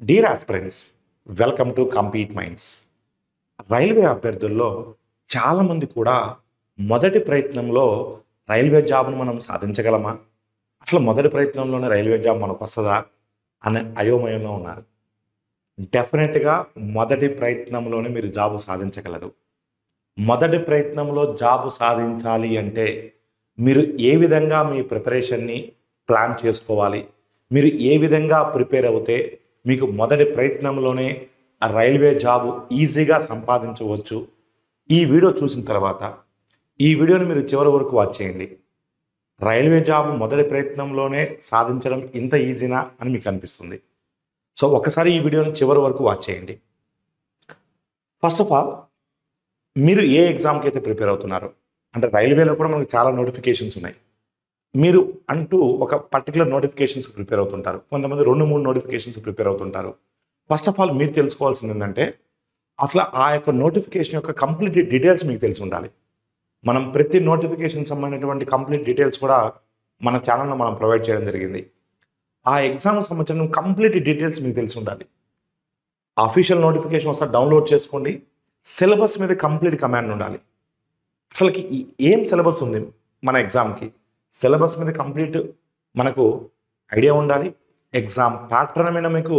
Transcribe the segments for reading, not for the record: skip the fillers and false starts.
Dear aspirants, welcome to Compete Minds. Railway అభ్యర్థుల్లో చాలామంది కూడా మొదటి ప్రయత్నంలో రైల్వే జాబ్ను మనం సాధించగలమా, అసలు మొదటి ప్రయత్నంలోనే రైల్వే జాబ్ మనకు వస్తుందా అనే అయోమయంలో ఉన్నారు. డెఫినెట్గా మొదటి ప్రయత్నంలోనే మీరు జాబు సాధించగలరు. మొదటి ప్రయత్నంలో జాబు సాధించాలి అంటే మీరు ఏ విధంగా మీ ప్రిపరేషన్ని ప్లాన్ చేసుకోవాలి, మీరు ఏ విధంగా ప్రిపేర్ అవుతే మీకు మొదటి ప్రయత్నంలోనే ఆ రైల్వే జాబు ఈజీగా సంపాదించవచ్చు. ఈ వీడియో చూసిన తర్వాత ఈ వీడియోని మీరు చివరి వరకు వాచ్ చేయండి. రైల్వే జాబ్ మొదటి ప్రయత్నంలోనే సాధించడం ఇంత ఈజీనా అని మీకు అనిపిస్తుంది. సో ఒకసారి ఈ వీడియోని చివరి వరకు వాచ్ చేయండి. ఫస్ట్ ఆఫ్ ఆల్, మీరు ఏ ఎగ్జామ్కి అయితే ప్రిపేర్ అవుతున్నారో, అంటే రైల్వేలో కూడా మనకు చాలా నోటిఫికేషన్స్ ఉన్నాయి. మీరు అంటూ ఒక పర్టికులర్ నోటిఫికేషన్స్ ప్రిపేర్ అవుతుంటారు. కొంతమంది 2-3 నోటిఫికేషన్స్ ప్రిపేర్ అవుతుంటారు. ఫస్ట్ ఆఫ్ ఆల్ మీరు తెలుసుకోవాల్సింది ఏంటంటే, అసలు ఆ యొక్క నోటిఫికేషన్ యొక్క కంప్లీట్ డీటెయిల్స్ మీకు తెలిసి ఉండాలి. మనం ప్రతి నోటిఫికేషన్ సంబంధించినటువంటి కంప్లీట్ డీటెయిల్స్ కూడా మన ఛానల్లో మనం ప్రొవైడ్ చేయడం జరిగింది. ఆ ఎగ్జామ్ సంబంధించిన కంప్లీట్ డీటెయిల్స్ మీకు తెలిసి ఉండాలి. అఫీషియల్ నోటిఫికేషన్ ఒకసారి డౌన్లోడ్ చేసుకోండి. సిలబస్ మీద కంప్లీట్ కమాండ్ ఉండాలి. అసలుకి ఏం సిలబస్ ఉంది మన ఎగ్జామ్కి, సిలబస్ మీద కంప్లీట్ మనకు ఐడియా ఉండాలి. ఎగ్జామ్ ప్యాటర్న్ మీద మీకు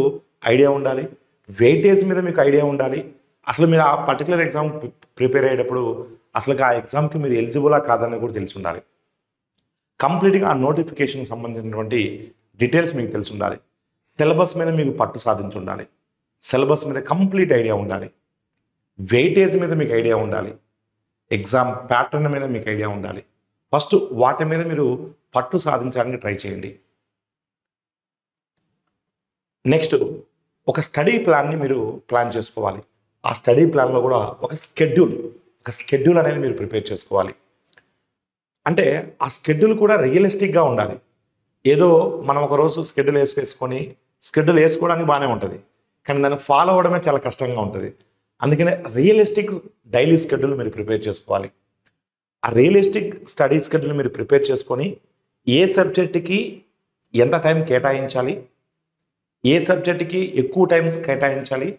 ఐడియా ఉండాలి. వెయిటేజ్ మీద మీకు ఐడియా ఉండాలి. అసలు మీరు ఆ పర్టికులర్ ఎగ్జామ్ ప్రిపేర్ అయ్యేటప్పుడు అసలు ఆ ఎగ్జామ్కి మీరు ఎలిజిబులా కాదని కూడా తెలిసి ఉండాలి. కంప్లీట్గా ఆ నోటిఫికేషన్ సంబంధించినటువంటి డీటెయిల్స్ మీకు తెలిసి ఉండాలి. సిలబస్ మీద మీకు పట్టు సాధించి ఉండాలి. సిలబస్ మీద కంప్లీట్ ఐడియా ఉండాలి. వెయిటేజ్ మీద మీకు ఐడియా ఉండాలి. ఎగ్జామ్ ప్యాటర్న్ మీద మీకు ఐడియా ఉండాలి. ఫస్ట్ వాటి మీద మీరు పట్టు సాధించడానికి ట్రై చేయండి. నెక్స్ట్, ఒక స్టడీ ప్లాన్ని మీరు ప్లాన్ చేసుకోవాలి. ఆ స్టడీ ప్లాన్లో కూడా ఒక స్కెడ్యూల్ అనేది మీరు ప్రిపేర్ చేసుకోవాలి. అంటే ఆ స్కెడ్యూల్ కూడా రియలిస్టిక్గా ఉండాలి. ఏదో మనం ఒకరోజు స్కెడ్యూల్ వేసుకోవడానికి బాగానే ఉంటుంది, కానీ దాన్ని ఫాలో అవ్వడమే చాలా కష్టంగా ఉంటుంది. అందుకనే రియలిస్టిక్ డైలీ స్కెడ్యూల్ మీరు ప్రిపేర్ చేసుకోవాలి. ఆ రియలిస్టిక్ స్టడీ స్కెడ్యూల్ మీరు ప్రిపేర్ చేసుకొని ఏ సబ్జెక్ట్కి ఎంత టైం కేటాయించాలి, ఏ సబ్జెక్ట్కి ఎక్కువ టైం కేటాయించాలి,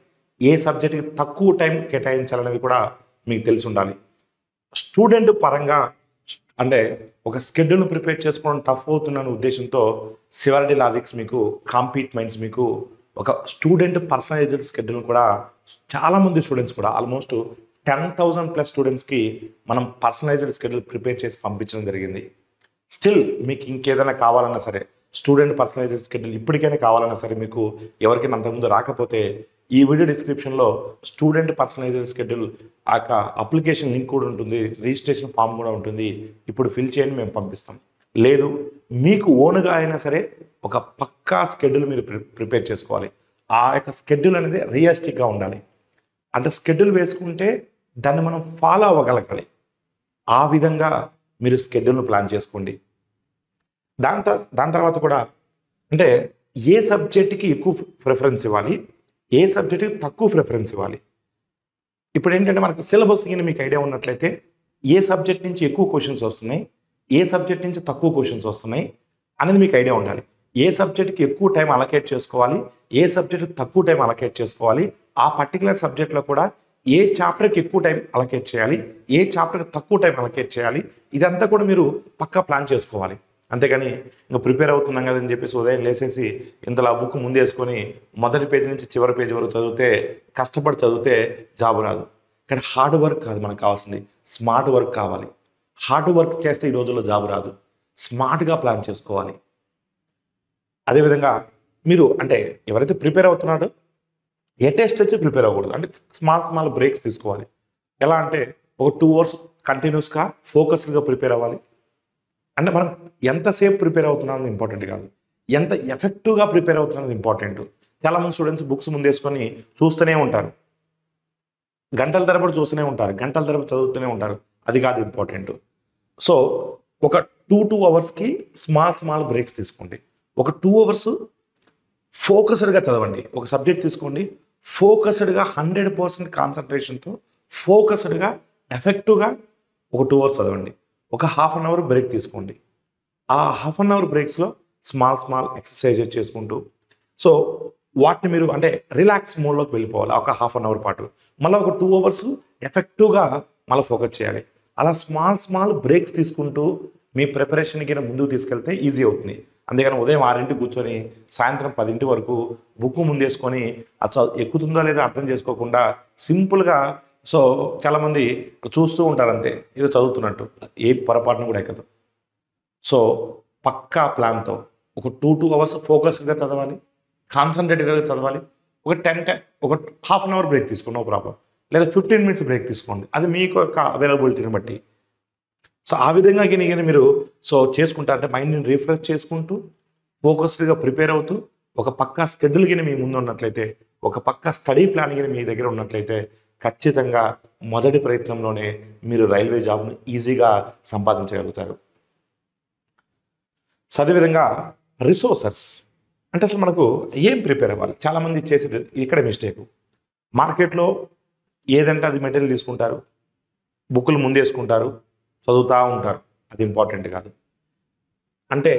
ఏ సబ్జెక్ట్కి తక్కువ టైం కేటాయించాలనేది కూడా మీకు తెలిసి ఉండాలి. స్టూడెంట్ పరంగా అంటే ఒక స్కెడ్యూల్ను ప్రిపేర్ చేసుకోవడం టఫ్ అవుతుందనే ఉద్దేశంతో సివాలిటీ లాజిక్స్ మీకు, కాంపీట్ మైండ్స్ మీకు ఒక స్టూడెంట్ పర్సనలైజ్డ్ స్కెడ్యూల్ కూడా చాలామంది స్టూడెంట్స్ కూడా ఆల్మోస్ట్ 10,000+ స్టూడెంట్స్కి మనం పర్సనలైజ్డ్ స్కెడ్యూల్ ప్రిపేర్ చేసి పంపించడం జరిగింది. స్టిల్ మీకు ఇంకేదైనా కావాలన్నా సరే, స్టూడెంట్ పర్సనలైజ్డ్ స్కెడ్యూల్ ఇప్పటికైనా కావాలన్నా సరే, మీకు ఎవరికైనా అంతకుముందు రాకపోతే ఈ వీడియో డిస్క్రిప్షన్లో స్టూడెంట్ పర్సనలైజ్డ్ స్కెడ్యూల్ ఆ అప్లికేషన్ లింక్ కూడా ఉంటుంది, రిజిస్ట్రేషన్ ఫామ్ కూడా ఉంటుంది. ఇప్పుడు ఫిల్ చేయండి, మేము పంపిస్తాం. లేదు మీకు ఓన్గా అయినా సరే ఒక పక్కా స్కెడ్యూల్ మీరు ప్రిపేర్ చేసుకోవాలి. ఆ యొక్క స్కెడ్యూల్ అనేది రియలిస్టిక్గా ఉండాలి. అంటే స్కెడ్యూల్ వేసుకుంటే దాన్ని మనం ఫాలో అవ్వగలగాలి. ఆ విధంగా మీరు స్కెడ్యూల్ను ప్లాన్ చేసుకోండి. దాని తర్వాత కూడా అంటే ఏ సబ్జెక్ట్కి ఎక్కువ ప్రిఫరెన్స్ ఇవ్వాలి, ఏ సబ్జెక్ట్కి తక్కువ ప్రిఫరెన్స్ ఇవ్వాలి. ఇప్పుడు ఏంటంటే మనకు సిలబస్ కింద మీకు ఐడియా ఉన్నట్లయితే ఏ సబ్జెక్ట్ నుంచి ఎక్కువ క్వశ్చన్స్ వస్తున్నాయి, ఏ సబ్జెక్ట్ నుంచి తక్కువ క్వశ్చన్స్ వస్తున్నాయి అనేది మీకు ఐడియా ఉండాలి. ఏ సబ్జెక్ట్కి ఎక్కువ టైం అలకేట్ చేసుకోవాలి, ఏ సబ్జెక్ట్కి తక్కువ టైం అలకేట్ చేసుకోవాలి, ఆ పర్టికులర్ సబ్జెక్ట్లో కూడా ఏ చాప్టర్కి ఎక్కువ టైం అలకేట్ చేయాలి, ఏ చాప్టర్కి తక్కువ టైం అలకేట్ చేయాలి, ఇదంతా కూడా మీరు పక్కా ప్లాన్ చేసుకోవాలి. అంతేగాని ఇంకా ప్రిపేర్ అవుతున్నాం కదని చెప్పేసి ఉదయం లేసేసి ఇంతలా బుక్ ముందేసుకొని మొదటి పేజీ నుంచి చివరి పేజీ వరకు కష్టపడి చదివితే జాబ్ రాదు. కానీ హార్డ్ వర్క్ కాదు మనకు కావాల్సింది, స్మార్ట్ వర్క్ కావాలి. హార్డ్ వర్క్ చేస్తే ఈ రోజుల్లో జాబ్ రాదు. స్మార్ట్గా ప్లాన్ చేసుకోవాలి. అదేవిధంగా మీరు అంటే ఎవరైతే ప్రిపేర్ అవుతున్నారో ఏ టెస్ట్ వచ్చి ప్రిపేర్ అవ్వకూడదు. అంటే స్మాల్ బ్రేక్స్ తీసుకోవాలి. ఎలా అంటే ఒక 2 hours కంటిన్యూస్గా ఫోకస్డ్గా ప్రిపేర్ అవ్వాలి. అంటే మనం ఎంతసేపు ప్రిపేర్ అవుతున్నది ఇంపార్టెంట్ కాదు, ఎంత ఎఫెక్టివ్గా ప్రిపేర్ అవుతున్నది ఇంపార్టెంట్. చాలామంది స్టూడెంట్స్ బుక్స్ ముందేసుకొని చూస్తూనే ఉంటారు, గంటల తరబడి చూస్తూనే ఉంటారు, గంటల తరబడి చదువుతూనే ఉంటారు. అది కాదు ఇంపార్టెంట్. సో ఒక 2 hours స్మాల్ బ్రేక్స్ తీసుకోండి. ఒక 2 hours ఫోకస్డ్గా చదవండి. ఒక సబ్జెక్ట్ తీసుకోండి, ఫోకస్డ్గా 100% కాన్సన్ట్రేషన్తో ఫోకస్డ్గా ఎఫెక్టివ్గా ఒక 2 hours చదవండి. ఒక 1/2 hour బ్రేక్ తీసుకోండి. ఆ 1/2 hour బ్రేక్స్లో స్మాల్ ఎక్సర్సైజెస్ చేసుకుంటూ, సో వాటిని మీరు అంటే రిలాక్స్ మోడ్లోకి వెళ్ళిపోవాలి ఒక హాఫ్ అన్ అవర్ పాటు. మళ్ళీ ఒక 2 అవర్స్ ఎఫెక్టివ్గా మళ్ళీ ఫోకస్ చేయాలి. అలా స్మాల్ బ్రేక్స్ తీసుకుంటూ మీ ప్రిపరేషన్కి ముందుకు తీసుకెళ్తే ఈజీ అవుతుంది. అందుకని ఉదయం 6ంటికి కూర్చొని సాయంత్రం 10 వరకు బుక్ ముందేసుకొని అది ఎక్కుతుందో లేదో అర్థం చేసుకోకుండా సింపుల్గా చాలామంది చూస్తూ ఉంటారు అంతే, ఏదో చదువుతున్నట్టు, ఏ పొరపాటును కూడా ఎక్కదు. సో పక్కా ప్లాన్తో ఒక 2 అవర్స్ ఫోకస్డ్గా చదవాలి, కాన్సన్ట్రేటెడ్గా చదవాలి. ఒక హాఫ్ అన్ అవర్ బ్రేక్ తీసుకోండి, నో ప్రాబ్లం. లేదా 15 మినిట్స్ బ్రేక్ తీసుకోండి, అది మీకు యొక్క అవైలబిలిటీని బట్టి. సో ఆ విధంగా కానీ మీరు చేసుకుంటారంటే మైండ్ని రిఫ్రెష్ చేసుకుంటూ ఫోకస్డ్గా ప్రిపేర్ అవుతూ ఒక పక్కా స్కెడ్యూల్ కింద మీ ముందు ఉన్నట్లయితే, ఒక పక్కా స్టడీ ప్లాన్ కింద మీ దగ్గర ఉన్నట్లయితే ఖచ్చితంగా మొదటి ప్రయత్నంలోనే మీరు రైల్వే జాబ్ను ఈజీగా సంపాదించగలుగుతారు. సో అదేవిధంగా రిసోర్సెస్ అంటే అసలు మనకు ఏం ప్రిపేర్ అవ్వాలి? చాలామంది చేసేది ఇక్కడ మిస్టేక్. మార్కెట్లో ఏదంటే అది మెటీరియల్ తీసుకుంటారు, బుక్కులు ముందేసుకుంటారు, చదువుతూ ఉంటారు. అది ఇంపార్టెంట్ కాదు. అంటే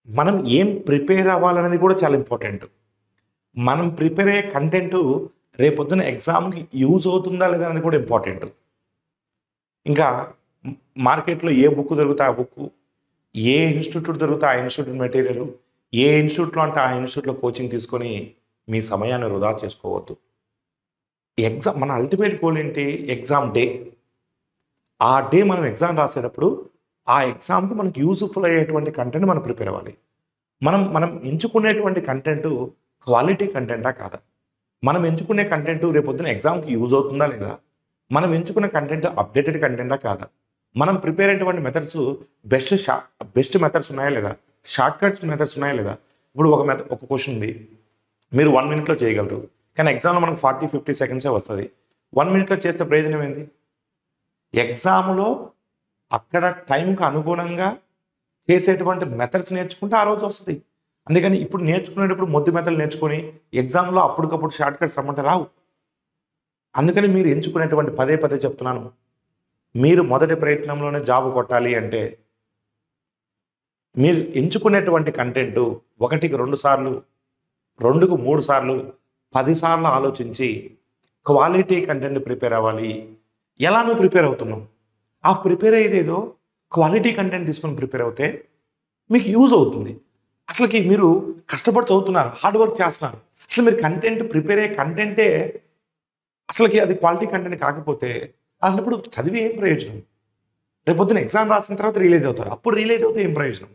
మనం ఏం ప్రిపేర్ అవ్వాలనేది కూడా చాలా ఇంపార్టెంట్. మనం ప్రిపేర్ అయ్యే కంటెంట్ రేపొద్దున ఎగ్జామ్కి యూజ్ అవుతుందా లేదా అనేది కూడా ఇంపార్టెంట్. ఇంకా మార్కెట్లో ఏ బుక్ దొరికితే ఆ బుక్, ఏ ఇన్స్టిట్యూట్ దొరికితే ఆ ఇన్స్టిట్యూట్ మెటీరియల్, ఏ ఇన్స్టిట్యూట్లో అంటే ఆ ఇన్స్టిట్యూట్లో కోచింగ్ తీసుకొని మీ సమయాన్ని వృధా చేసుకోవద్దు. మన అల్టిమేట్ గోల్ ఏంటి? Exam day. ఆ డే మనం ఎగ్జామ్ రాసేటప్పుడు ఆ ఎగ్జామ్కి మనకు యూజ్ఫుల్ అయ్యేటువంటి కంటెంట్ మనం ప్రిపేర్ అవ్వాలి. మనం ఎంచుకునేటువంటి కంటెంట్ క్వాలిటీ కంటెంటా కాదా? మనం ఎంచుకునే కంటెంట్ రేపొద్దున ఎగ్జామ్కి యూజ్ అవుతుందా లేదా? మనం ఎంచుకునే కంటెంట్ అప్డేటెడ్ కంటెంటా కాదా? మనం ప్రిపేర్ అయ్యేటువంటి మెథడ్స్ బెస్ట్ మెథడ్స్ ఉన్నాయా లేదా? షార్ట్ కట్స్ మెథడ్స్ ఉన్నాయా లేదా? ఇప్పుడు ఒక క్వశ్చన్ ఉంది, మీరు 1 మినిట్లో చేయగలరు, కానీ ఎగ్జామ్లో మనకు 40-50 సెకండ్సే వస్తుంది. 1 మినిట్లో చేస్తే ప్రయోజనం ఏంది? ఎగ్జామ్లో అక్కడ టైంకి అనుగుణంగా చేసేటువంటి మెథడ్స్ నేర్చుకుంటే ఆ రోజు వస్తుంది. అందుకని ఇప్పుడు నేర్చుకునేటప్పుడు మొద్దు మెథడ్లు నేర్చుకొని ఎగ్జామ్లో అప్పటికప్పుడు షార్ట్ కట్స్ రమ్మంటే రావు. అందుకని మీరు ఎంచుకునేటువంటి పదే చెప్తున్నాను, మీరు మొదటి ప్రయత్నంలోనే జాబ్ కొట్టాలి అంటే మీరు ఎంచుకునేటువంటి కంటెంట్ 1కి 2 సార్లు, 2కు 3 సార్లు, 10 సార్లు ఆలోచించి క్వాలిటీ కంటెంట్ ప్రిపేర్ అవ్వాలి. ఎలా నువ్వు ప్రిపేర్ అవుతున్నావు? ఆ ప్రిపేర్ అయ్యేదేదో క్వాలిటీ కంటెంట్ తీసుకొని ప్రిపేర్ అవుతే మీకు యూజ్ అవుతుంది. అసలుకి మీరు కష్టపడి చదువుతున్నారు, హార్డ్ వర్క్ చేస్తున్నారు, అసలు మీరు కంటెంట్ ప్రిపేర్ అయ్యే కంటెంటే అసలుకి అది క్వాలిటీ కంటెంట్ కాకపోతే అసలు చదివి ఏం ప్రయోజనం? రేపొద్దున ఎగ్జామ్ రాసిన తర్వాత రిలీజ్ అవుతారు, అప్పుడు రిలీజ్ అవుతే ఏం ప్రయోజనం?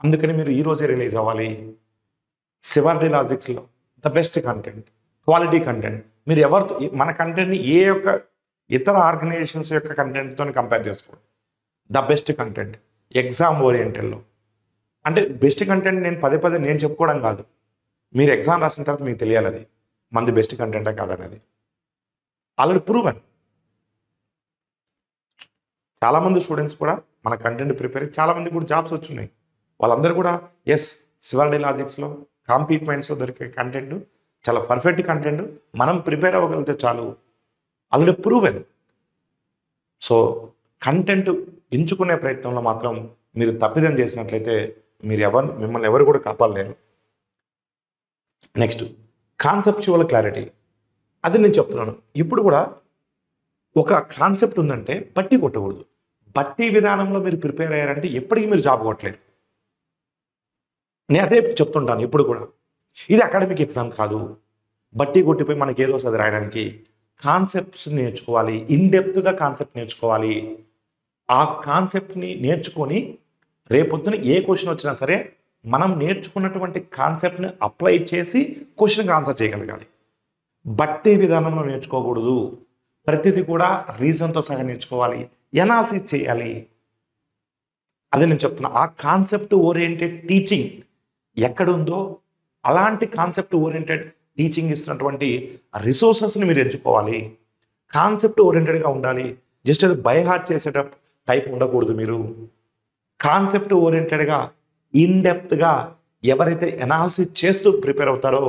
అందుకని మీరు ఈరోజే రిలీజ్ అవ్వాలి. సివార్డి లాజిక్స్లో the best content, quality content. మీరు ఎవరితో మన కంటెంట్ని ఏ యొక్క ఇతర ఆర్గనైజేషన్స్ యొక్క కంటెంట్తో కంపేర్ చేసుకోండి. ద బెస్ట్ కంటెంట్ ఎగ్జామ్ ఓరియంటెడ్లో అంటే బెస్ట్ కంటెంట్ నేను పదే నేను చెప్పుకోవడం కాదు, మీరు ఎగ్జామ్ రాసిన తర్వాత మీకు తెలియాలి అది మంది బెస్ట్ కంటెంటే కాదనేది. Already proven. చాలామంది స్టూడెంట్స్ కూడా మన కంటెంట్ ప్రిపేర్ చాలామంది కూడా జాబ్స్ వచ్చున్నాయి. వాళ్ళందరూ కూడా సివార్డి లాజిక్స్లో కాంపీట్ మైండ్స్లో దొరికే కంటెంట్ చాలా పర్ఫెక్ట్ కంటెంట్, మనం ప్రిపేర్ అవ్వగలిగితే చాలు. Already proven. సో కంటెంట్ ఎంచుకునే ప్రయత్నంలో మాత్రం మీరు తప్పిదం చేసినట్లయితే మిమ్మల్ని ఎవరు కూడా కాపాడలేరు. Next conceptual clarity. అది నేను చెప్తున్నాను. ఇప్పుడు కూడా ఒక కాన్సెప్ట్ ఉందంటే బట్టి కొట్టకూడదు. బట్టి విధానంలో మీరు ప్రిపేర్ అయ్యారంటే ఎప్పటికీ మీరు జాబ్ కొట్టలేరు. నేను అదే చెప్తుంటాను ఇప్పుడు కూడా. ఇది అకాడమిక్ ఎగ్జామ్ కాదు, బట్టి కొట్టిపోయి మనకి ఏదో వస్తుంది రాయడానికి. కాన్సెప్ట్స్ నేర్చుకోవాలి, ఇన్డెప్త్గా కాన్సెప్ట్ నేర్చుకోవాలి. ఆ కాన్సెప్ట్ని నేర్చుకొని రేపొద్దున ఏ క్వశ్చన్ వచ్చినా సరే మనం నేర్చుకున్నటువంటి కాన్సెప్ట్ని అప్లై చేసి క్వశ్చన్కి ఆన్సర్ చేయగలగాలి. బట్టి విధానంలో నేర్చుకోకూడదు. ప్రతిదీ కూడా రీజన్తో సహా నేర్చుకోవాలి, ఎనాలిసిస్ చేయాలి. అదే నేను చెప్తున్నా. ఆ కాన్సెప్ట్ ఓరియంటెడ్ టీచింగ్ ఎక్కడుందో అలాంటి కాన్సెప్ట్ ఓరియంటెడ్ టీచింగ్ ఇస్తున్నటువంటి రిసోర్సెస్ని మీరు ఎంచుకోవాలి. కాన్సెప్ట్ ఓరియంటెడ్గా ఉండాలి. జస్ట్ అది బై హార్ట్ చేసేట టైప్ ఉండకూడదు. మీరు కాన్సెప్ట్ ఓరియంటెడ్గా ఇన్డెప్త్గా ఎవరైతే ఎనాలిసిస్ చేస్తూ ప్రిపేర్ అవుతారో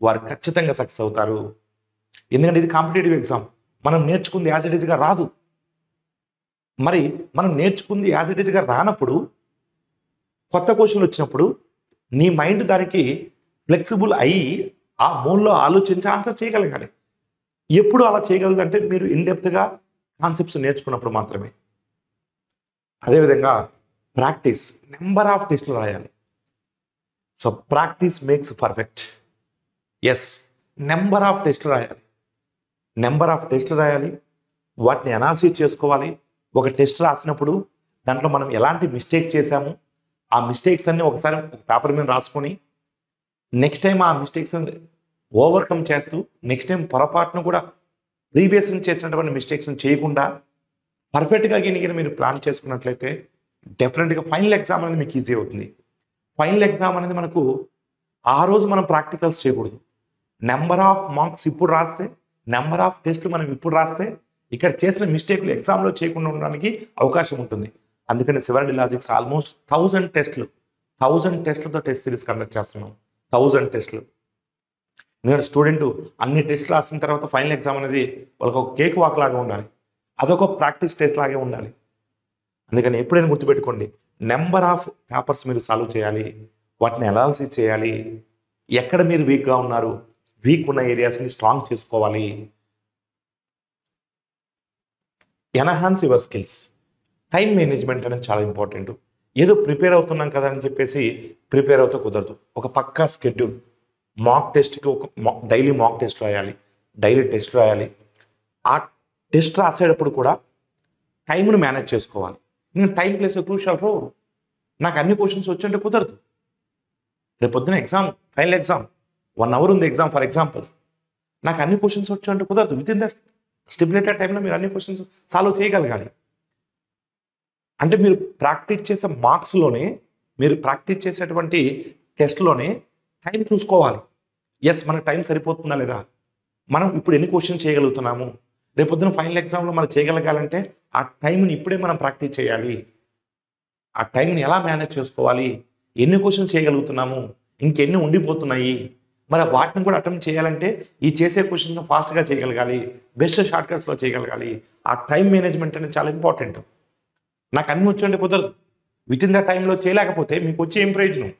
వారు ఖచ్చితంగా సక్సెస్ అవుతారు. ఎందుకంటే ఇది కాంపిటేటివ్ ఎగ్జామ్. మనం నేర్చుకుంది యాజ్ ఇట్ ఈజ్గా రాదు. మరి మనం నేర్చుకుంది యాజ్ ఇట్ ఈజ్గా రానప్పుడు కొత్త క్వశ్చన్లు వచ్చినప్పుడు నీ మైండ్ దానికి ఫ్లెక్సిబుల్ అయ్యి ఆ మోడ్లో ఆలోచించి ఆన్సర్ చేయగలగాలి. ఎప్పుడు అలా చేయగలదంటే మీరు ఇన్‌డెప్త్‌గా కాన్సెప్ట్స్ నేర్చుకున్నప్పుడు మాత్రమే. అదేవిధంగా ప్రాక్టీస్, నెంబర్ ఆఫ్ టెస్టులు రాయాలి. So practice makes perfect. Yes, number of టెస్టులు రాయాలి. నెంబర్ ఆఫ్ టెస్టులు రాయాలి. వాటిని అనాలిసిస్ చేసుకోవాలి. ఒక టెస్ట్ రాసినప్పుడు దాంట్లో మనం ఎలాంటి మిస్టేక్ చేశాము, ఆ మిస్టేక్స్ అన్ని ఒకసారి ఒక పేపర్ మీద రాసుకొని నెక్స్ట్ టైం ఆ మిస్టేక్స్ ఓవర్కమ్ చేస్తూ నెక్స్ట్ టైం పొరపాటును కూడా ప్రీవియస్ చేసినటువంటి మిస్టేక్స్ని చేయకుండా పర్ఫెక్ట్గా గినిగిన మీరు ప్లాన్ చేసుకున్నట్లయితే డెఫినెట్గా ఫైనల్ ఎగ్జామ్ అనేది మీకు ఈజీ అవుతుంది. ఫైనల్ ఎగ్జామ్ అనేది మనకు ఆ రోజు మనం ప్రాక్టికల్స్ చేయకూడదు. నెంబర్ ఆఫ్ మార్క్స్ ఇప్పుడు రాస్తే, నెంబర్ ఆఫ్ టెస్ట్లు మనం ఇప్పుడు రాస్తే ఇక్కడ చేసిన మిస్టేక్లు ఎగ్జామ్లో చేయకుండా ఉండడానికి అవకాశం ఉంటుంది. అందుకని శివారెడ్డి లాజిక్స్ ఆల్మోస్ట్ 1000 టెస్టులు, 1000 టెస్టులతో టెస్ట్ సిరీస్ కండక్ట్ చేస్తున్నాం. 1000 టెస్టులు. ఎందుకంటే స్టూడెంట్ అన్ని టెస్టులు రాసిన తర్వాత ఫైనల్ ఎగ్జామ్ అనేది వాళ్ళకి ఒక కేక్ వాక్ లాగా ఉండాలి. అదొక ప్రాక్టీస్ టెస్ట్ లాగే ఉండాలి. అందుకని ఎప్పుడైనా గుర్తుపెట్టుకోండి, నెంబర్ ఆఫ్ పేపర్స్ మీరు సాల్వ్ చేయాలి, వాటిని అనాలిసిస్ చేయాలి. ఎక్కడ మీరు వీక్గా ఉన్నారు, వీక్ ఉన్న ఏరియాస్ని స్ట్రాంగ్ చేసుకోవాలి. Enhance your skills. Time management అనేది చాలా ఇంపార్టెంట్. ఏదో ప్రిపేర్ అవుతున్నాం కదా అని చెప్పేసి ప్రిపేర్ అవుతూ కుదరదు. ఒక పక్కా స్కెడ్యూల్, మాక్ టెస్ట్కి ఒక డైలీ మాక్ టెస్ట్ రాయాలి, డైలీ టెస్ట్ రాయాలి. ఆ టెస్ట్ రాసేటప్పుడు కూడా టైంను మేనేజ్ చేసుకోవాలి. నేను టైం ప్లేస్ క్రూషియల్ రోల్. నాకు అన్ని క్వశ్చన్స్ వచ్చంటే కుదరదు. రేపు పొద్దున ఎగ్జామ్, ఫైనల్ ఎగ్జామ్ 1 hour ఉంది ఎగ్జామ్ ఫర్ ఎగ్జాంపుల్. నాకు అన్ని క్వశ్చన్స్ వచ్చంటే కుదరదు. విత్ ఇన్ ద స్టిపులేటెడ్ టైంలో మీరు అన్ని క్వశ్చన్స్ సాల్వ్ చేయగలగాలి. అంటే మీరు ప్రాక్టీస్ చేసే మార్క్స్లోనే, మీరు ప్రాక్టీస్ చేసేటువంటి టెస్ట్లోనే టైం చూసుకోవాలి. ఎస్, మనకు టైం సరిపోతుందా లేదా, మనం ఇప్పుడు ఎన్ని క్వశ్చన్స్ చేయగలుగుతున్నాము, రేపొద్దున ఫైనల్ ఎగ్జామ్లో మనం చేయగలగాలంటే ఆ టైంని ఇప్పుడే మనం ప్రాక్టీస్ చేయాలి. ఆ టైంని ఎలా మేనేజ్ చేసుకోవాలి, ఎన్ని క్వశ్చన్స్ చేయగలుగుతున్నాము, ఇంకెన్ని ఉండిపోతున్నాయి, మరి వాటిని కూడా అటెంప్ట్ చేయాలంటే ఈ చేసే క్వశ్చన్స్ ఫాస్ట్గా చేయగలగాలి, బెస్ట్ షార్ట్కట్స్లో చేయగలగాలి. ఆ టైం మేనేజ్మెంట్ అనేది చాలా ఇంపార్టెంట్. నాకు అన్ని వచ్చంటే కుదరదు. విత్ ఇన్ ద టైంలో చేయలేకపోతే మీకు వచ్చే ఏం ప్రయోజనం?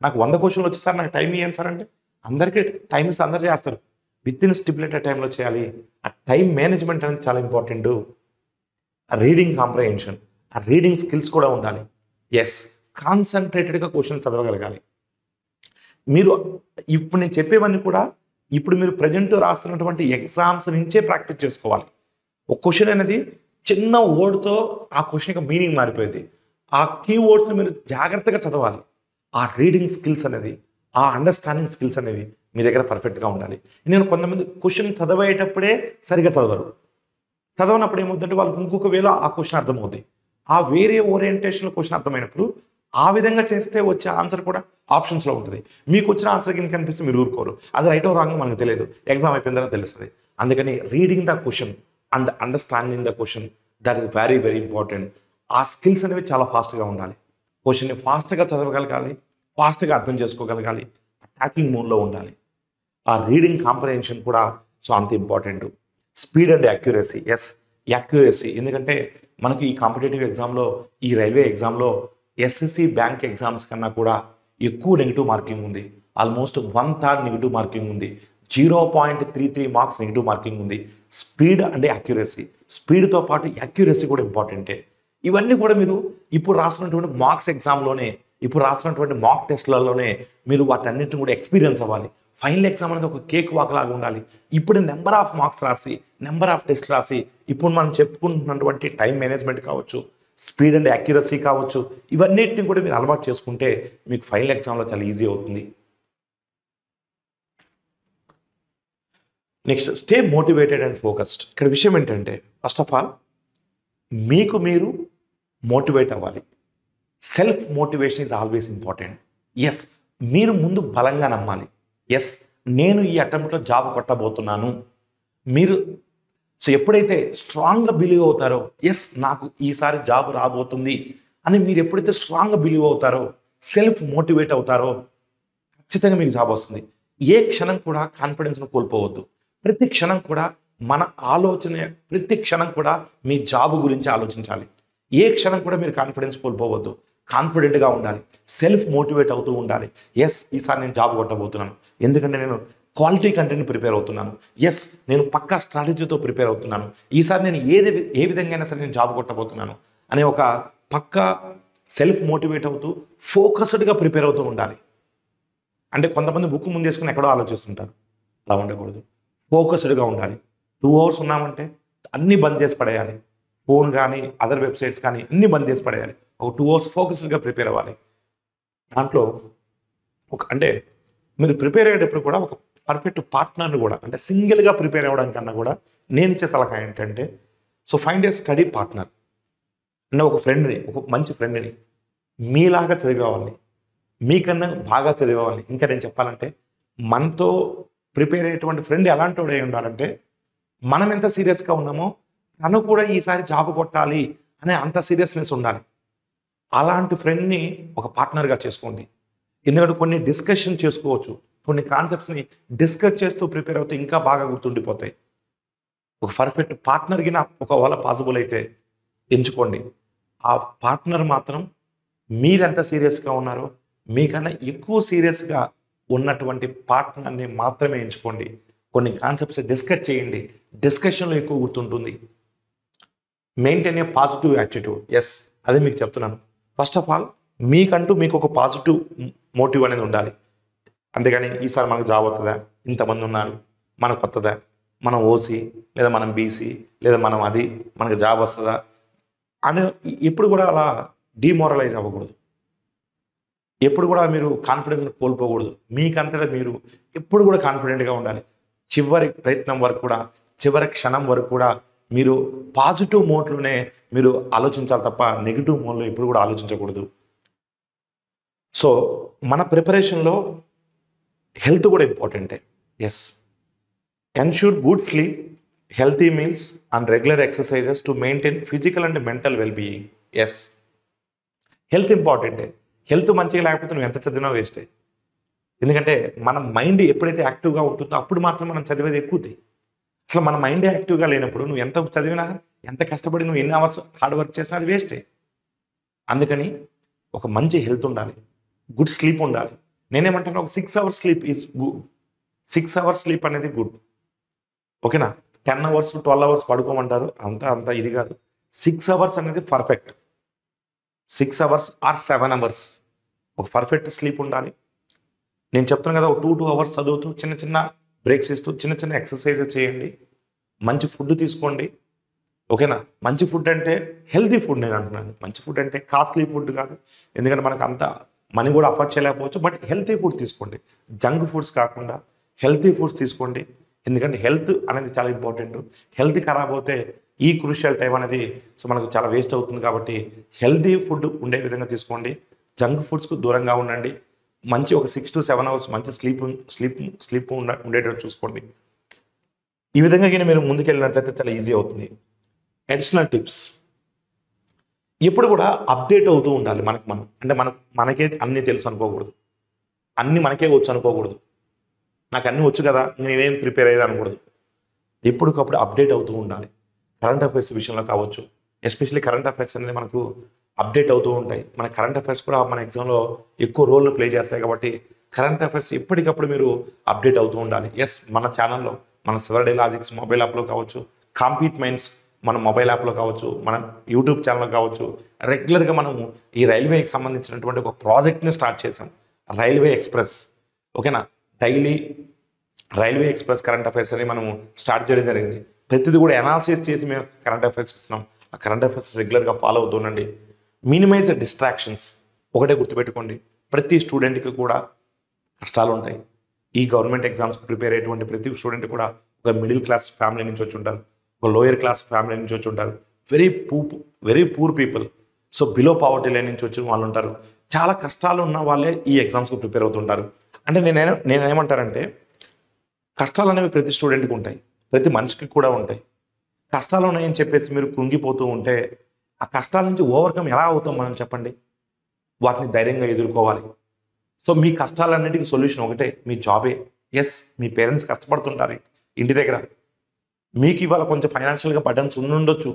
నాకు 100 క్వశ్చన్లు వచ్చేసారి నాకు టైం ఇవ్వండి సార్ అంటే అందరికీ టైం ఇస్తే అందరు చేస్తారు. విత్ ఇన్ స్టిపులేటెడ్ టైంలో చేయాలి. ఆ టైం మేనేజ్మెంట్ అనేది చాలా ఇంపార్టెంట్. ఆ రీడింగ్ కాంప్రహెన్షన్, ఆ రీడింగ్ స్కిల్స్ కూడా ఉండాలి. ఎస్, కాన్సన్ట్రేటెడ్గా క్వశ్చన్ చదవగలగాలి. మీరు ఇప్పుడు నేను చెప్పేవన్నీ కూడా ఇప్పుడు మీరు ప్రజెంట్ రాస్తున్నటువంటి ఎగ్జామ్స్ నుంచే ప్రాక్టీస్ చేసుకోవాలి. ఒక క్వశ్చన్ అనేది చిన్న వర్డ్తో ఆ క్వశ్చన్కి మీనింగ్ మారిపోయింది. ఆ కీవర్డ్స్ని మీరు జాగ్రత్తగా చదవాలి. ఆ రీడింగ్ స్కిల్స్ అనేది, ఆ అండర్స్టాండింగ్ స్కిల్స్ అనేవి మీ దగ్గర పర్ఫెక్ట్గా ఉండాలి. నేను కొంతమంది క్వశ్చన్ చదివేటప్పుడే సరిగా చదవరు. చదవనప్పుడు ఏమవుతుందంటే వాళ్ళకి ఇంకొక వేళ ఆ క్వశ్చన్ అర్థమవుతుంది. ఆ వేరే ఓరియంటేషన్లో క్వశ్చన్ అర్థమైనప్పుడు ఆ విధంగా చేస్తే వచ్చే ఆన్సర్ కూడా ఆప్షన్స్లో ఉంటుంది. మీకు వచ్చిన ఆన్సర్ కింద కనిపిస్తే మీరు ఊరుకోరు. అది రైట్ ఆర్ రాంగ్ మనకు తెలియదు, ఎగ్జామ్ అయిపోయిన తర్వాత తెలుస్తుంది. అందుకని reading the question and understanding the question, that is very very important. ఆ స్కిల్స్ అనేవి చాలా ఫాస్ట్గా ఉండాలి. క్వశ్చన్ని ఫాస్ట్గా చదవగలగాలి, ఫాస్ట్గా అర్థం చేసుకోగలగాలి, అటాకింగ్ మోడ్లో ఉండాలి. ఆ రీడింగ్ కాంప్రహెన్షన్ కూడా సో అంత important. Speed and accuracy. Yes, accuracy. ఎందుకంటే మనకి ఈ కాంపిటేటివ్ ఎగ్జామ్లో, ఈ రైల్వే ఎగ్జామ్లో ఎస్ఎస్సి బ్యాంక్ ఎగ్జామ్స్ కన్నా కూడా ఎక్కువ నెగిటివ్ మార్కింగ్ ఉంది. ఆల్మోస్ట్ 1/3 నెగిటివ్ మార్కింగ్ ఉంది. 0.33 మార్క్స్ నెగిటివ్ మార్కింగ్ ఉంది. Speed and accuracy. స్పీడ్తో పాటు యాక్యురసీ కూడా ఇంపార్టెంటే. ఇవన్నీ కూడా మీరు ఇప్పుడు రాసినటువంటి మార్క్స్ ఎగ్జామ్లోనే, ఇప్పుడు రాసినటువంటి మాక్ టెస్ట్లలోనే మీరు వాటన్నిటిని కూడా ఎక్స్పీరియన్స్ అవ్వాలి. ఫైనల్ ఎగ్జామ్ అనేది ఒక కేక్ వాక్ లాగా ఉండాలి. ఇప్పుడు నెంబర్ ఆఫ్ మార్క్స్ రాసి, నెంబర్ ఆఫ్ టెస్ట్ రాసి, ఇప్పుడు మనం చెప్పుకుంటున్నటువంటి టైం మేనేజ్మెంట్ కావచ్చు, స్పీడ్ అండ్ యాక్యురసీ కావచ్చు, ఇవన్నిటిని కూడా మీరు అలవాటు చేసుకుంటే మీకు ఫైనల్ ఎగ్జామ్లో చాలా ఈజీ అవుతుంది. Next, stay motivated and focused. ఇక్కడ విషయం ఏంటంటే ఫస్ట్ ఆఫ్ ఆల్ మీకు మీరు మోటివేట్ అవ్వాలి. Self motivation is always important. Yes, మీరు ముందు బలంగా నమ్మాలి. ఎస్, నేను ఈ అటెంప్ట్లో జాబ్ కొట్టబోతున్నాను. మీరు సో ఎప్పుడైతే స్ట్రాంగ్గా బిలీవ్ అవుతారో, ఎస్ నాకు ఈసారి జాబ్ రాబోతుంది అని మీరు ఎప్పుడైతే స్ట్రాంగ్గా బిలీవ్ అవుతారో, సెల్ఫ్ మోటివేట్ అవుతారో ఖచ్చితంగా మీకు జాబ్ వస్తుంది. ఏ క్షణం కూడా కాన్ఫిడెన్స్ను కోల్పోవద్దు. ప్రతి క్షణం కూడా మన ఆలోచన, ప్రతి క్షణం కూడా మీ జాబ్ గురించి ఆలోచించాలి. ఏ క్షణం కూడా మీరు కాన్ఫిడెన్స్ కోల్పోవద్దు. కాన్ఫిడెంట్గా ఉండాలి, సెల్ఫ్ మోటివేట్ అవుతూ ఉండాలి. ఎస్, ఈసారి నేను జాబ్ కొట్టబోతున్నాను, ఎందుకంటే నేను క్వాలిటీ కంటెంట్ ప్రిపేర్ అవుతున్నాను. ఎస్, నేను పక్కా స్ట్రాటజీతో ప్రిపేర్ అవుతున్నాను. ఈసారి నేను ఏ విధంగా అయినా సరే నేను జాబ్ కొట్టబోతున్నాను అనే ఒక పక్కా సెల్ఫ్ మోటివేట్ అవుతూ ఫోకస్డ్గా ప్రిపేర్ అవుతూ ఉండాలి. అంటే కొంతమంది బుక్ ముందేసుకుని ఎక్కడో ఆలోచిస్తుంటారు. అలా ఉండకూడదు. ఫోకస్డ్గా ఉండాలి. 2 అవర్స్ ఉన్నామంటే అన్నీ బంద్ చేసి పడేయాలి. ఫోన్ కానీ అదర్ వెబ్సైట్స్ కానీ అన్నీ బంద్ చేసి పడేయాలి. ఒక 2 అవర్స్ ఫోకస్డ్గా ప్రిపేర్ అవ్వాలి. దాంట్లో అంటే మీరు ప్రిపేర్ అయ్యేటప్పుడు కూడా ఒక పర్ఫెక్ట్ పార్ట్నర్ని కూడా, అంటే సింగిల్గా ప్రిపేర్ అవ్వడం కన్నా కూడా నేను ఇచ్చే సలహా ఏంటంటే, so find a study partner. అంటే ఒక ఫ్రెండ్ని, ఒక మంచి ఫ్రెండ్ని, మీలాగా చదివేవాళ్ళని, మీకన్నా బాగా చదివేవాళ్ళని. ఇంకా నేను చెప్పాలంటే మనతో ప్రిపేర్ అయ్యేటువంటి ఫ్రెండ్ ఎలాంటి వాడు అయి ఉండాలంటే, మనం ఎంత సీరియస్గా ఉన్నామో తను కూడా ఈసారి జాబ్ కొట్టాలి అనే అంత సీరియస్నెస్ ఉండాలి. అలాంటి ఫ్రెండ్ని ఒక పార్ట్నర్గా చేసుకోండి. ఎందుకంటే కొన్ని డిస్కషన్ చేసుకోవచ్చు. కొన్ని కాన్సెప్ట్స్ని డిస్కస్ చేస్తూ ప్రిపేర్ అవుతే ఇంకా బాగా గుర్తుండిపోతాయి. ఒక పర్ఫెక్ట్ పార్ట్నర్కి ఒకవేళ పాసిబుల్ అయితే ఎంచుకోండి. ఆ పార్ట్నర్ మాత్రం మీరెంత సీరియస్గా ఉన్నారో మీకన్నా ఎక్కువ సీరియస్గా ఉన్నటువంటి పార్ట్నర్ని మాత్రమే ఎంచుకోండి. కొన్ని కాన్సెప్ట్స్ డిస్కస్ చేయండి. డిస్కషన్లో ఎక్కువ గుర్తుంటుంది. Maintain a positive attitude. Yes, అదే మీకు చెప్తున్నాను. ఫస్ట్ ఆఫ్ ఆల్ మీకంటూ మీకు ఒక పాజిటివ్ మోటివ్ అనేది ఉండాలి. అంతేగాని ఈసారి మనకు జాబ్ అవుతుందా, ఇంతమంది ఉన్నారు, మనకు వస్తుందా, మనం ఓసీ లేదా మనం బీసీ లేదా మనం అది, మనకు జాబ్ వస్తుందా అని ఎప్పుడు కూడా అలా డిమోరలైజ్ అవ్వకూడదు. ఎప్పుడు కూడా మీరు కాన్ఫిడెన్స్ని కోల్పోకూడదు. మీకంతటా మీరు ఎప్పుడు కూడా కాన్ఫిడెంట్గా ఉండాలి. చివరి ప్రయత్నం వరకు కూడా, చివరి క్షణం వరకు కూడా మీరు పాజిటివ్ మోడ్లోనే మీరు ఆలోచించాలి తప్ప నెగిటివ్ మోడ్లో ఎప్పుడు కూడా ఆలోచించకూడదు. సో మన ప్రిపరేషన్లో హెల్త్ కూడా ఇంపార్టెంటే. Yes, ensure good sleep, healthy meals and regular exercises to maintain physical and mental wellbeing. Yes, health ఇంపార్టెంటే. హెల్త్ మంచిగా లేకపోతే నువ్వు ఎంత చదివినా వేస్టే. ఎందుకంటే మన మైండ్ ఎప్పుడైతే యాక్టివ్గా ఉంటుందో అప్పుడు మాత్రం మనం చదివేది ఎక్కువది. అసలు మన మైండ్ యాక్టివ్గా లేనప్పుడు నువ్వు ఎంత చదివినా, ఎంత కష్టపడి నువ్వు ఎన్ని అవర్స్ హార్డ్ వర్క్ చేసినా అది వేస్టే. అందుకని ఒక మంచి హెల్త్ ఉండాలి, గుడ్ స్లీప్ ఉండాలి. నేనేమంటాను, ఒక 6 hours sleep is good. 6 hours sleep అనేది గుడ్. ఓకేనా? 10 అవర్స్ 12 అవర్స్ పడుకోమంటారు, అంత ఇది కాదు. 6 అవర్స్ అనేది పర్ఫెక్ట్. 6 అవర్స్ ఆర్ 7 అవర్స్ ఒక పర్ఫెక్ట్ స్లీప్ ఉండాలి. నేను చెప్తున్నాను కదా, ఒక 2 అవర్స్ చదువుతూ చిన్న చిన్న బ్రేక్స్ ఇస్తూ చిన్న చిన్న ఎక్సర్సైజెస్ చేయండి. మంచి ఫుడ్ తీసుకోండి. ఓకేనా? మంచి ఫుడ్ అంటే హెల్తీ ఫుడ్ నేను అంటున్నాను. మంచి ఫుడ్ అంటే కాస్ట్లీ ఫుడ్ కాదు. ఎందుకంటే మనకు అంత మనీ కూడా అఫోర్డ్ చేయలేకపోవచ్చు. బట్ హెల్తీ ఫుడ్ తీసుకోండి. జంక్ ఫుడ్స్ కాకుండా హెల్తీ ఫుడ్స్ తీసుకోండి. ఎందుకంటే హెల్త్ అనేది చాలా ఇంపార్టెంట్. హెల్త్ ఖరాబ్ అవుతే ఈ క్రూషియల్ టైం అనేది మనకు చాలా వేస్ట్ అవుతుంది. కాబట్టి హెల్తీ ఫుడ్ ఉండే విధంగా తీసుకోండి. జంక్ ఫుడ్స్కు దూరంగా ఉండండి. మంచి ఒక 6 to 7 అవర్స్ మంచి స్లీప్ ఉండేటట్టు చూసుకోండి. ఈ విధంగా కానీ మీరు ముందుకెళ్ళినట్లయితే చాలా ఈజీ అవుతుంది. అడిషనల్ టిప్స్, ఎప్పుడు కూడా అప్డేట్ అవుతూ ఉండాలి. మనం అంటే మనకే అన్నీ తెలుసు అనుకోకూడదు. అన్నీ మనకే వచ్చు అనుకోకూడదు. నాకు అన్నీ వచ్చు కదా, నేనేం ప్రిపేర్ అయ్యేది అనకూడదు. ఎప్పటికప్పుడు అప్డేట్ అవుతూ ఉండాలి. కరెంట్ అఫైర్స్ విషయంలో కావచ్చు. ఎస్పెషల్లీ కరెంట్ అఫైర్స్ అనేది మనకు అప్డేట్ అవుతూ ఉంటాయి. మన కరెంట్ అఫైర్స్ కూడా మన ఎగ్జామ్లో ఎక్కువ రోల్ని ప్లే చేస్తాయి. కాబట్టి కరెంట్ అఫైర్స్ ఎప్పటికప్పుడు మీరు అప్డేట్ అవుతూ ఉండాలి. ఎస్, మన ఛానల్లో, మన సెవెరడే లాజిక్స్ మొబైల్ యాప్లో కావచ్చు, కాంపీట్ మైండ్స్ మన మొబైల్ యాప్లో కావచ్చు, మన యూట్యూబ్ ఛానల్లో కావచ్చు, రెగ్యులర్గా మనము ఈ రైల్వేకి సంబంధించినటువంటి ఒక ప్రాజెక్ట్ని స్టార్ట్ చేసాం, రైల్వే ఎక్స్ప్రెస్. ఓకేనా? Daily railway express current affairs అని మనము స్టార్ట్ చేయడం జరిగింది. ప్రతిదీ కూడా అనాలిసిస్ చేసి మేము కరెంట్ అఫైర్స్ ఇస్తున్నాం. ఆ కరెంట్ అఫైర్స్ రెగ్యులర్గా ఫాలో అవుతుండండి. Minimise distractions. ఒకటే గుర్తుపెట్టుకోండి, ప్రతి స్టూడెంట్కి కూడా కష్టాలు ఉంటాయి. ఈ గవర్నమెంట్ ఎగ్జామ్స్కి ప్రిపేర్ అయ్యేటువంటి ప్రతి స్టూడెంట్ కూడా ఒక మిడిల్ క్లాస్ ఫ్యామిలీ నుంచి వచ్చి ఉంటారు, ఒక లోయర్ క్లాస్ ఫ్యామిలీ నుంచి వచ్చి ఉంటారు, very poor people. So below poverty line నుంచి వచ్చిన వాళ్ళు ఉంటారు. చాలా కష్టాలు ఉన్న వాళ్ళే ఈ ఎగ్జామ్స్కి ప్రిపేర్ అవుతుంటారు. అంటే నేనేమంటానంటే, కష్టాలు అనేవి ప్రతి స్టూడెంట్కి ఉంటాయి, ప్రతి మనిషికి కూడా ఉంటాయి. కష్టాలు ఉన్నాయని చెప్పేసి మీరు కృంగిపోతూ ఉంటే ఆ కష్టాల నుంచి ఓవర్కమ్ ఎలా అవుతాం మనం చెప్పండి? వాటిని ధైర్యంగా ఎదుర్కోవాలి. సో మీ కష్టాలన్నిటికీ సొల్యూషన్ ఒకటే, మీ జాబే. ఎస్, మీ పేరెంట్స్ కష్టపడుతుంటారు ఇంటి దగ్గర. మీకు ఇవాళ కొంచెం ఫైనాన్షియల్గా బర్డన్స్ ఉండొచ్చు,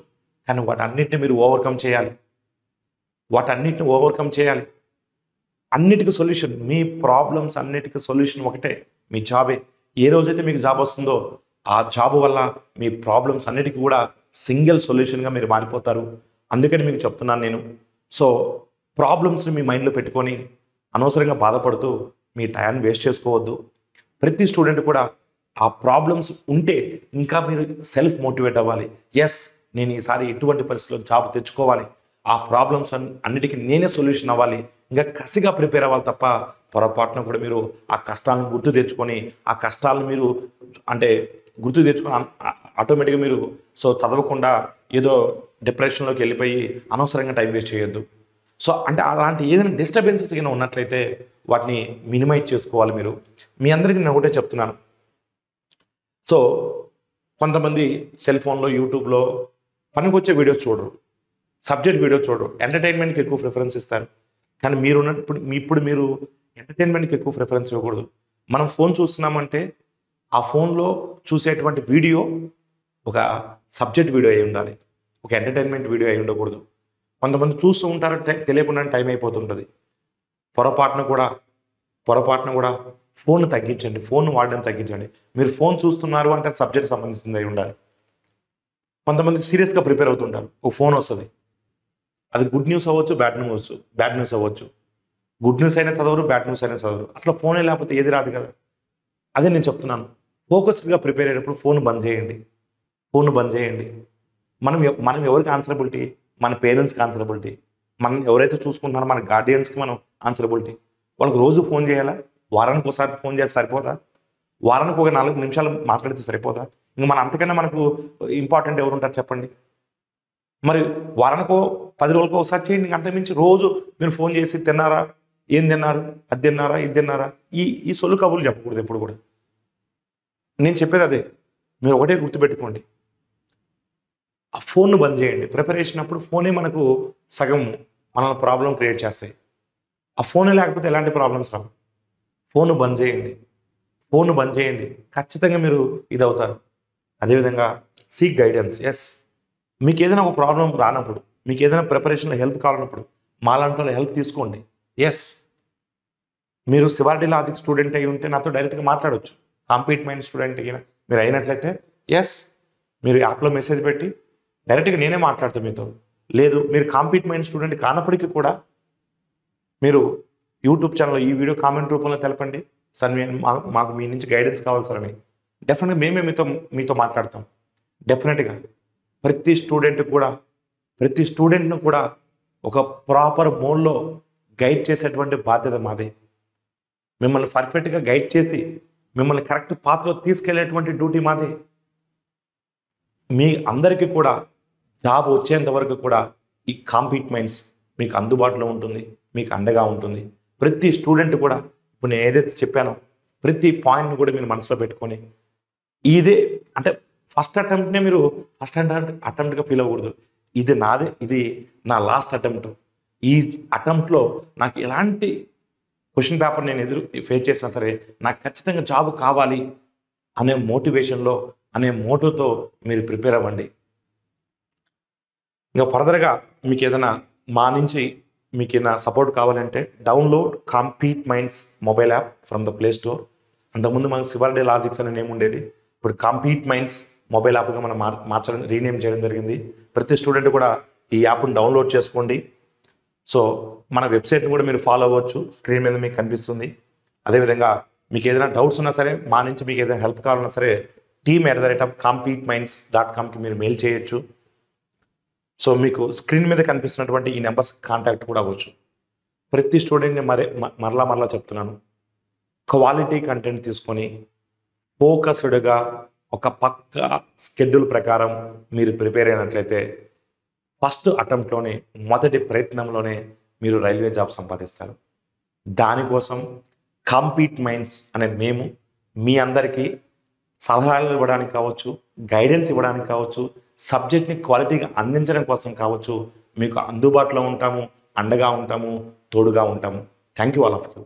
కానీ వాటన్నిటిని మీరు ఓవర్కమ్ చేయాలి. అన్నిటికీ సొల్యూషన్, మీ ప్రాబ్లమ్స్ అన్నిటికీ సొల్యూషన్ ఒకటే, మీ జాబే. ఏ రోజైతే మీకు జాబ్ వస్తుందో ఆ జాబ్ వల్ల మీ ప్రాబ్లమ్స్ అన్నిటికీ కూడా సింగిల్ సొల్యూషన్గా మీరు మారిపోతారు. అందుకని మీకు చెప్తున్నాను నేను. సో ప్రాబ్లమ్స్ని మీ మైండ్లో పెట్టుకొని అనవసరంగా బాధపడుతూ మీ టైంని వేస్ట్ చేసుకోవద్దు. ప్రతి స్టూడెంట్ కూడా ఆ ప్రాబ్లమ్స్ ఉంటే ఇంకా మీరు సెల్ఫ్ మోటివేట్ అవ్వాలి. ఎస్, నేను ఈసారి ఎటువంటి పరిస్థితుల్లో జాబ్ తెచ్చుకోవాలి, ఆ ప్రాబ్లమ్స్ అన్నిటికీ నేనే సొల్యూషన్ అవ్వాలి, ఇంకా కసిగా ప్రిపేర్ అవ్వాలి తప్ప పొరపాటున కూడా మీరు ఆ కష్టాలను గుర్తు తెచ్చుకొని ఆ కష్టాలను మీరు అంటే గుర్తు తెచ్చుకొని ఆటోమేటిక్గా మీరు సో చదవకుండా ఏదో డిప్రెషన్లోకి వెళ్ళిపోయి అనవసరంగా టైం వేస్ట్ చేయొద్దు. సో అంటే అలాంటి ఏదైనా డిస్టర్బెన్సెస్ కింద ఉన్నట్లయితే వాటిని మినిమైజ్ చేసుకోవాలి మీరు. మీ అందరికీ నేను ఒకటే చెప్తున్నాను. సో కొంతమంది సెల్ ఫోన్లో యూట్యూబ్లో పనికొచ్చే వీడియోస్ చూడరు, సబ్జెక్ట్ వీడియోస్ చూడరు, ఎంటర్టైన్మెంట్కి ఎక్కువ ప్రిఫరెన్స్ ఇస్తారు. కానీ ఇప్పుడు మీరు ఎంటర్టైన్మెంట్కి ఎక్కువ ప్రిఫరెన్స్ ఇవ్వకూడదు. మనం ఫోన్ చూస్తున్నామంటే ఆ ఫోన్లో చూసేటువంటి వీడియో ఒక సబ్జెక్ట్ వీడియో అయి ఉండాలి, ఒక ఎంటర్టైన్మెంట్ వీడియో అయి ఉండకూడదు. కొంతమంది చూస్తూ ఉంటారు, తెలియకుండా టైం అయిపోతుంటుంది. పొరపాటున కూడా ఫోన్ తగ్గించండి, ఫోన్ వాడడం తగ్గించండి. మీరు ఫోన్ చూస్తున్నారు అంటే సబ్జెక్ట్ సంబంధించింది అయి ఉండాలి. కొంతమంది సీరియస్గా ప్రిపేర్ అవుతుంటారు, ఒక ఫోన్ వస్తుంది, అది గుడ్ న్యూస్ అవ్వచ్చు, బ్యాడ్ న్యూస్ అవ్వచ్చు. గుడ్ న్యూస్ అయినా చదవరు, బ్యాడ్ న్యూస్ అయినా చదవరు. అసలు ఫోనే లేకపోతే ఏది రాదు కదా. అదే నేను చెప్తున్నాను, ఫోకస్డ్గా ప్రిపేర్ అయ్యేటప్పుడు ఫోన్ బంద్ చేయండి. మనం ఎవరికి ఆన్సరబిలిటీ? మన పేరెంట్స్కి ఆన్సరబిలిటీ. మనం ఎవరైతే చూసుకుంటున్నారో మన గార్డియన్స్కి మనం ఆన్సరబిలిటీ. వాళ్ళకి రోజు ఫోన్ చేయాలా? వారానికి ఒకసారి ఫోన్ చేస్తే సరిపోదా? వారానికి ఒక 4 నిమిషాలు మాట్లాడితే సరిపోదా? ఇంక అంతకన్నా మనకు ఇంపార్టెంట్ ఎవరు ఉంటారు చెప్పండి? మరి వారానికో 10 రోజులకో ఒకసారి చేయండి. అంతకుమించి రోజు మీరు ఫోన్ చేసి తిన్నారా, ఏం తిన్నారు, అది తిన్నారా, ఇది తిన్నారా, ఈ సొల్లు కబుర్లు చెప్పకూడదు ఎప్పుడు కూడా. నేను చెప్పేది అదే, మీరు ఒకటే గుర్తుపెట్టుకోండి, ఆ ఫోన్ను బంద్ చేయండి. ప్రిపరేషన్ అప్పుడు ఫోనే మనకు సగం మన ప్రాబ్లం క్రియేట్ చేస్తాయి. ఆ ఫోనే లేకపోతే ఎలాంటి ప్రాబ్లమ్స్ రావు. ఫోన్ బంద్ చేయండి, ఖచ్చితంగా మీరు ఇది అవుతారు. అదేవిధంగా సీక్ గైడెన్స్. ఎస్, మీకు ఏదైనా ఒక ప్రాబ్లం రానప్పుడు, మీకు ఏదైనా ప్రిపరేషన్లో హెల్ప్ కావాలన్నప్పుడు మాలాంటి హెల్ప్ తీసుకోండి. ఎస్, మీరు శివారెడ్డి లాజిక్ స్టూడెంట్ అయి ఉంటే నాతో డైరెక్ట్గా మాట్లాడవచ్చు. కాంపీట్ మైండ్ స్టూడెంట్ మీరు అయినట్లయితే ఎస్, మీరు యాప్లో మెసేజ్ పెట్టి డైరెక్ట్గా నేనే మాట్లాడతాను మీతో. లేదు, మీరు కాంపీట్ మైండ్ స్టూడెంట్ కానప్పటికీ కూడా మీరు యూట్యూబ్ ఛానల్లో ఈ వీడియో కామెంట్ రూపంలో తెలపండి, సార్ మాకు మీ నుంచి గైడెన్స్ కావాలి సార్ అని. డెఫినెట్గా మేమే మీతో మాట్లాడతాం. డెఫినెట్గా ప్రతి స్టూడెంట్ను కూడా ఒక ప్రాపర్ మోడ్లో గైడ్ చేసేటువంటి బాధ్యత మాదే. మిమ్మల్ని పర్ఫెక్ట్గా గైడ్ చేసి మిమ్మల్ని కరెక్ట్ పాత్రలో తీసుకెళ్లేటువంటి డ్యూటీ మాదే. మీ అందరికీ కూడా జాబ్ వచ్చేంత వరకు కూడా ఈ కాంపీట్ మైండ్స్ మీకు అందుబాటులో ఉంటుంది, మీకు అండగా ఉంటుంది. ప్రతి స్టూడెంట్ కూడా ఇప్పుడు నేను ఏదైతే చెప్పానో ప్రతి పాయింట్ని కూడా మీరు మనసులో పెట్టుకొని ఇదే అంటే ఫస్ట్ అటెంప్ట్గా ఫీల్ అవ్వకూడదు. ఇది నా లాస్ట్ అటెంప్ట్. ఈ అటెంప్ట్లో నాకు ఎలాంటి క్వశ్చన్ పేపర్ నేను ఫేస్ చేసినా సరే నాకు ఖచ్చితంగా జాబ్ కావాలి అనే మోటివేషన్లో, అనే మోటోతో మీరు ప్రిపేర్ అవ్వండి. ఇంకా ఫర్దర్గా మీకు ఏదైనా మా నుంచి మీకు ఏదైనా సపోర్ట్ కావాలంటే download compete minds mobile app from the play store. అంతకుముందు మనకు శివారెడ్డి లాజిక్స్ అనే నేమ్ ఉండేది, ఇప్పుడు కాంపీట్ మైండ్స్ మొబైల్ యాప్గా మనం రీనేమ్ చేయడం జరిగింది. ప్రతి స్టూడెంట్ కూడా ఈ యాప్ను డౌన్లోడ్ చేసుకోండి. సో మన వెబ్సైట్ని కూడా మీరు ఫాలో అవ్వచ్చు, స్క్రీన్ మీద మీకు కనిపిస్తుంది. అదేవిధంగా మీకు ఏదైనా డౌట్స్ ఉన్నా సరే, మా నుంచి మీకు ఏదైనా హెల్ప్ కావాలన్నా సరే team@competeminds.comకి మీరు మెయిల్ చేయొచ్చు. సో మీకు స్క్రీన్ మీద కనిపిస్తున్నటువంటి ఈ నెంబర్స్ కాంటాక్ట్ కూడా అవ్వచ్చు. ప్రతి స్టూడెంట్ని మరలా చెప్తున్నాను, క్వాలిటీ కంటెంట్ తీసుకొని ఫోకస్డ్గా ఒక పక్కా షెడ్యూల్ ప్రకారం మీరు ప్రిపేర్ అయినట్లయితే ఫస్ట్ అటెంప్ట్లోనే, మొదటి ప్రయత్నంలోనే మీరు రైల్వే జాబ్ సంపాదిస్తారు. దానికోసం కాంపీట్ మైండ్స్ అనే మేము మీ అందరికీ సలహాలు ఇవ్వడానికి కావచ్చు, గైడెన్స్ ఇవ్వడానికి కావచ్చు, సబ్జెక్ట్ని క్వాలిటీగా అందించడం కోసం కావచ్చు, మీకు అందుబాటులో ఉంటాము, అండగా ఉంటాము, తోడుగా ఉంటాము. Thank you all of you.